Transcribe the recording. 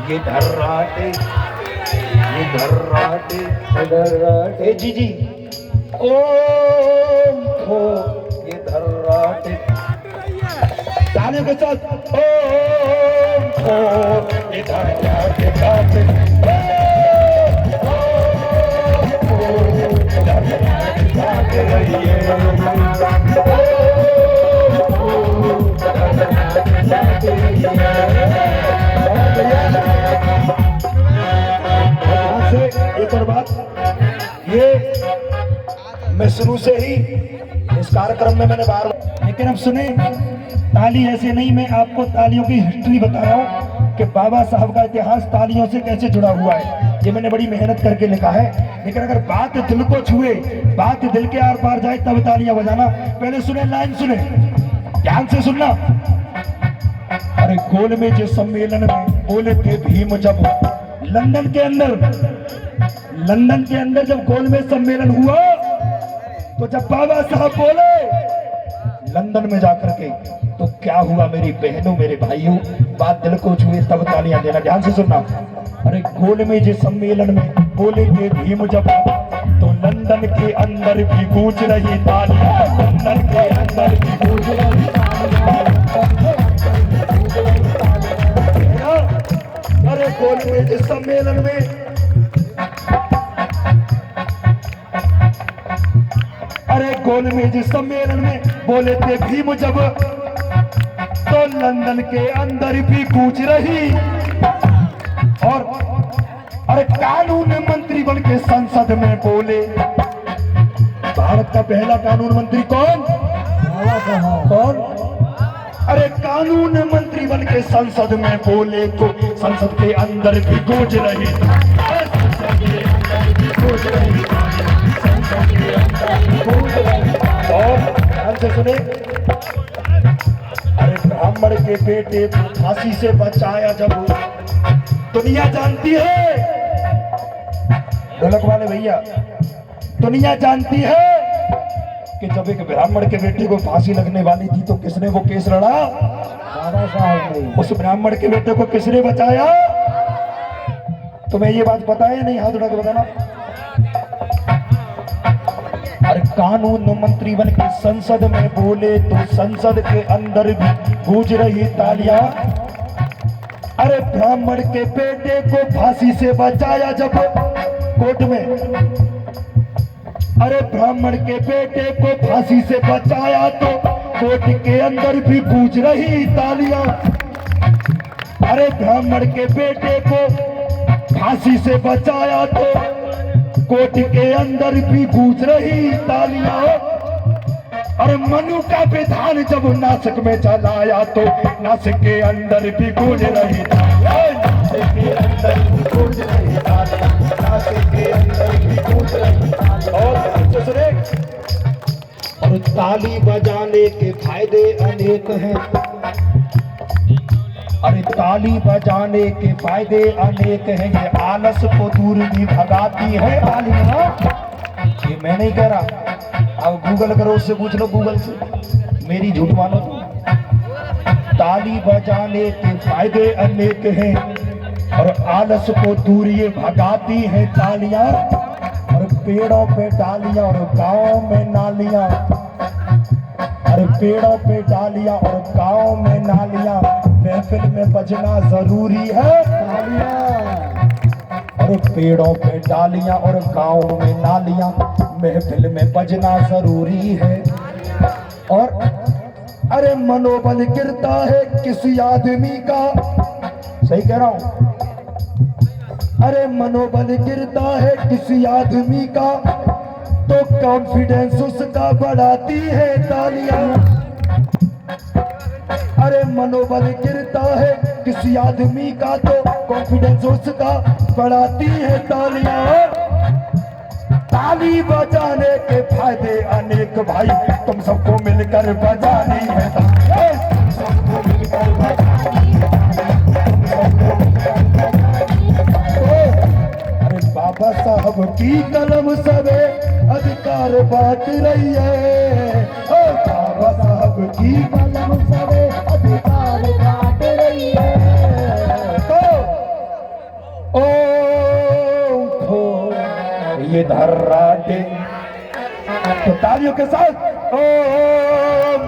ये धर्राटे, ये धर्राटे, धर्राटे जी जी ओम हो, ये धर्राटे तालियों के साथ ओम हो, ये धर्राटे गाते रहिए। एक और बात, ये मैं शुरू से ही इस कार्यक्रम में मैंने बार, लेकिन अब सुने, ताली ऐसे नहीं, मैं आपको तालियों की हिस्ट्री बता रहा हूँ कि बाबा साहब का इतिहास तालियों से कैसे जुड़ा हुआ है। ये मैंने बड़ी मेहनत करके लिखा है, लेकिन अगर बात दिल को छुए, बात दिल के आर पार जाए तब तालियां बजाना। पहले सुने, लाइन सुने, ध्यान से सुनना। अरे गोल में जिस सम्मेलन में बोले थे भीम, जब लंदन के अंदर जब गोल में सम्मेलन हुआ, तो जब बाबा साहब बोले लंदन में जाकर के, तो क्या हुआ मेरी बहनों मेरे भाइयों, बात दिल को छुए तब तालियां देना। ध्यान से सुनना। अरे गोल में जिस सम्मेलन में बोले थे भीम, जब तो लंदन के अंदर भी गूंज रही तालियां, लंदन के अंदर भी गूंज रही तालियां। अरे गोल में जिस सम्मेलन में, अरे गोल में जिस सम्मेलन में बोले थे भीम, जब तो लंदन के अंदर भी गूंज रही। और अरे कानून मंत्री बन के संसद में बोले, भारत का पहला कानून मंत्री कौन? कौन? अरे कानून मंत्री बन के संसद में बोले, तो संसद के अंदर भी गूंज रही, संसद के अंदर भी गूंज रही, संसद के अंदर भी गूंज रही। और ध्यान से सुने, अरे ब्राह्मण के बेटे को फांसी से बचाया जब, दुनिया जानती है, ढोलक वाले भैया, दुनिया जानती है कि जब एक ब्राह्मण के बेटे को फांसी लगने वाली थी, तो किसने वो केस लड़ा? बाबा साहब ने। उस ब्राह्मण के बेटे को किसने बचाया? तुम्हें ये बात पता है नहीं? हाथ उठा के बताना। अरे कानून मंत्री बन के संसद में बोले, तो संसद के अंदर भी गूंज रही तालियां। अरे ब्राह्मण के बेटे को फांसी से बचाया जब कोर्ट में, अरे ब्राह्मण के बेटे को फांसी से बचाया, तो कोर्ट के अंदर भी गूंज रही तालियां। अरे ब्राह्मण के बेटे को फांसी से बचाया, तो कोर्ट के अंदर भी गूंज रही तालियां। अरे मनु का विधान जब नासिक में चलाया, तो नासिक के अंदर भी गूंज रही तालियां, नासिक के अंदर भी गूंज रही तालियां, नासिक के अंदर भी गूंज रही तालियां। और ताली बजाने के फायदे अनेक हैं, अरे ताली बजाने के फायदे अनेक हैं, ये आलस को दूर भी भगाती है तालियां। ये मैं नहीं कह रहा, अब गूगल करो, उससे पूछ लो, गूगल से, मेरी झूठ मानो तो। ताली बजाने के फायदे अनेक हैं और आलस को दूर ये भगाती है तालियां। और पेड़ों पे डालियां और गाँव में नालियां, अरे पेड़ों पे डालियां और गाँव में नालियां, महफिल में बजना जरूरी है तालियां। और पेड़ों पे डालियां और गाँव में नालियां, महफिल में बजना जरूरी है। और अरे मनोबल गिरता है किसी आदमी का, सही कह रहा हूं, अरे मनोबल गिरता है किसी आदमी का, तो कॉन्फिडेंस उसका बढ़ाती है तालियां। अरे मनोबल गिरता है किसी आदमी का, तो कॉन्फिडेंस उसका बढ़ाती है तालियां। ताली बजाने के फायदे अनेक भाई, तुम सबको मिलकर बजानी है तालियां, तुम सबको मिलकर बजानी है। अरे बाबा साहब की कलम सबे अधिकार बांट रही है, बाबा साहब की कलम सबे अधिकार बांट रही है। तो धर्राटे। तो तालियों के साथ ओम